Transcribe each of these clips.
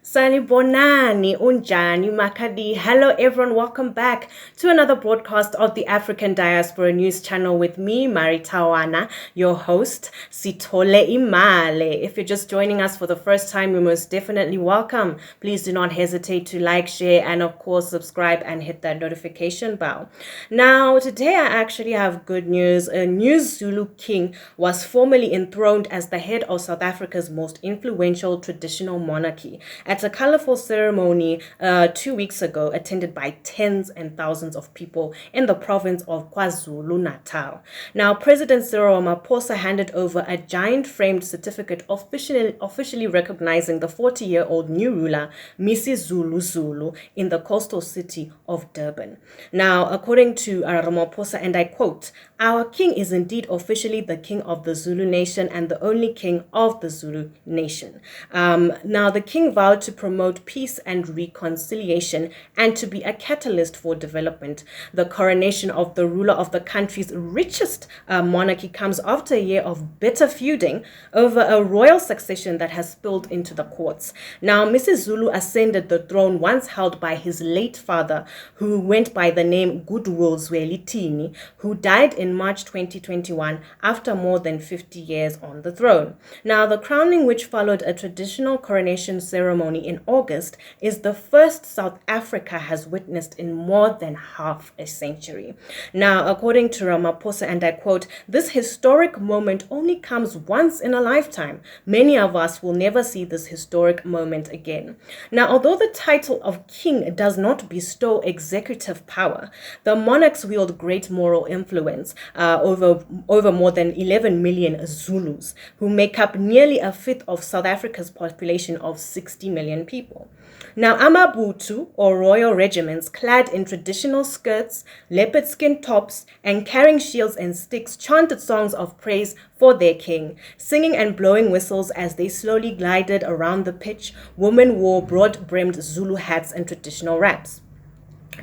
Sanibonani, unjani, makadi. Hello everyone, welcome back to another broadcast of the African Diaspora News Channel with me, Maritawana, your host, Sitole Imale. If you're just joining us for the first time, you're most definitely welcome. Please do not hesitate to like, share, and of course subscribe and hit that notification bell. Now, today I actually have good news. A new Zulu King was formally enthroned as the head of South Africa's most influential traditional monarchy at a colorful ceremony 2 weeks ago, attended by tens and thousands of people in the province of KwaZulu-Natal. Now, President Cyril Ramaphosa handed over a giant framed certificate officially recognizing the 40-year-old new ruler, Mrs. Zulu in the coastal city of Durban. Now, according to Ramaphosa, and I quote, "Our king is indeed officially the king of the Zulu nation and the only king of the Zulu nation." Now, the king vowed to promote peace and reconciliation and to be a catalyst for development. The coronation of the ruler of the country's richest monarchy comes after a year of bitter feuding over a royal succession that has spilled into the courts. Now, Mrs. Zulu ascended the throne once held by his late father, who went by the name Goodwill Zwelithini, who died in March 2021 after more than 50 years on the throne. Now, the crowning, which followed a traditional coronation ceremony in August, is the first South Africa has witnessed in more than half a century. Now, according to Ramaphosa, and I quote, "This historic moment only comes once in a lifetime. Many of us will never see this historic moment again." Now, although the title of king does not bestow executive power, the monarchs wield great moral influence over more than 11 million Zulus, who make up nearly a fifth of South Africa's population of 60 million people. Now, Amabutu, or royal regiments, clad in traditional skirts, leopard skin tops, and carrying shields and sticks, chanted songs of praise for their king, singing and blowing whistles as they slowly glided around the pitch. Women wore broad-brimmed Zulu hats and traditional wraps.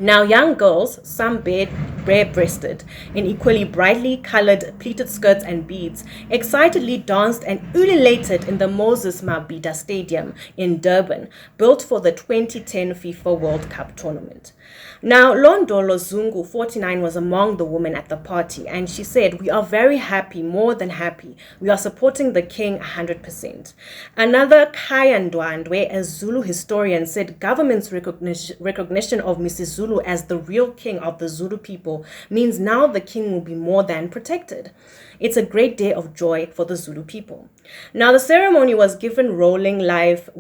Now, young girls, some bare-breasted, in equally brightly colored pleated skirts and beads, excitedly danced and ululated in the Moses Mabhida Stadium in Durban, built for the 2010 FIFA World Cup tournament. Now, Londolo Zungu, 49, was among the women at the party, and she said, "We are very happy, more than happy. We are supporting the king 100%. Another Kaya Ndwandwe, a Zulu historian, said government's recognition of Mrs. Zulu as the real king of the Zulu people means now the king will be more than protected. It's a great day of joy for the Zulu people." Now, the ceremony was given rolling live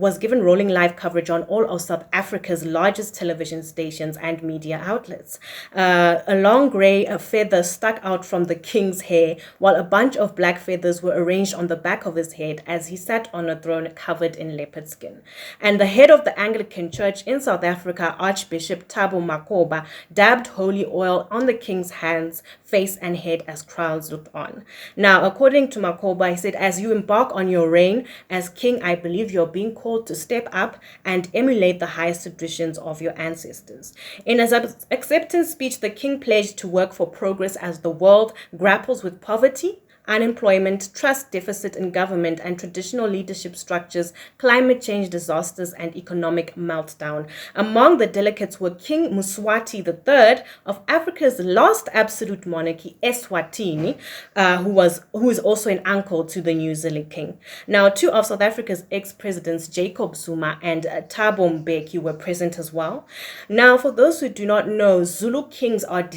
coverage on all of South Africa's largest television stations and media outlets. A long grey feather stuck out from the king's hair, while a bunch of black feathers were arranged on the back of his head as he sat on a throne covered in leopard skin. And the head of the Anglican Church in South Africa, Archbishop Thabo Makgoba, dabbed holy oil on the king's hands, face, and head as crowds looked on. Now, according to Makgoba, he said, "As you embark on your reign as king, I believe you're being called to step up and emulate the highest traditions of your ancestors." In his acceptance speech, the king pledged to work for progress as the world grapples with poverty, unemployment, trust deficit in government and traditional leadership structures, climate change disasters, and economic meltdown. Among the delegates were King Mswati III of Africa's last absolute monarchy, Eswatini, who is also an uncle to the new Zulu King. Now, two of South Africa's ex-presidents, Jacob Zuma and Thabo Mbeki, were present as well. Now, for those who do not know, Zulu kings are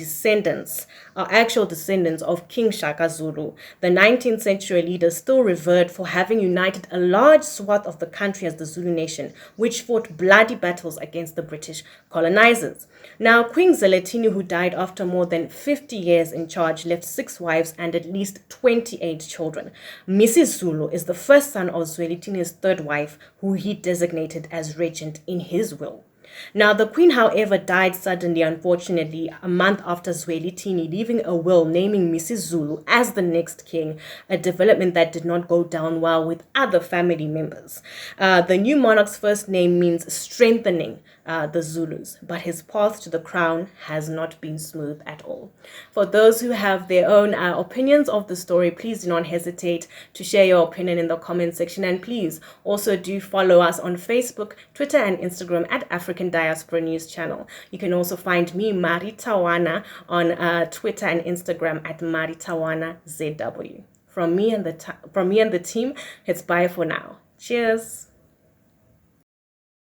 actual descendants of King Shaka Zulu, the 19th century leader still revered for having united a large swath of the country as the Zulu nation, which fought bloody battles against the British colonizers. Now, Queen Zwelithini, who died after more than 50 years in charge, left 6 wives and at least 28 children. Mrs. Zulu is the first son of Zwelithini's third wife, who he designated as regent in his will. Now, the queen, however, died suddenly, unfortunately, a month after Zwelithini, leaving a will naming Mrs. Zulu as the next king, a development that did not go down well with other family members. The new monarch's first name means strengthening, the Zulus, but his path to the crown has not been smooth at all. For those who have their own opinions of the story, please do not hesitate to share your opinion in the comment section, and please also do follow us on Facebook, Twitter, and Instagram at African Diaspora News Channel. You can also find me, Maritawana, on Twitter and Instagram at Maritawana ZW. From me and the team, it's bye for now. Cheers.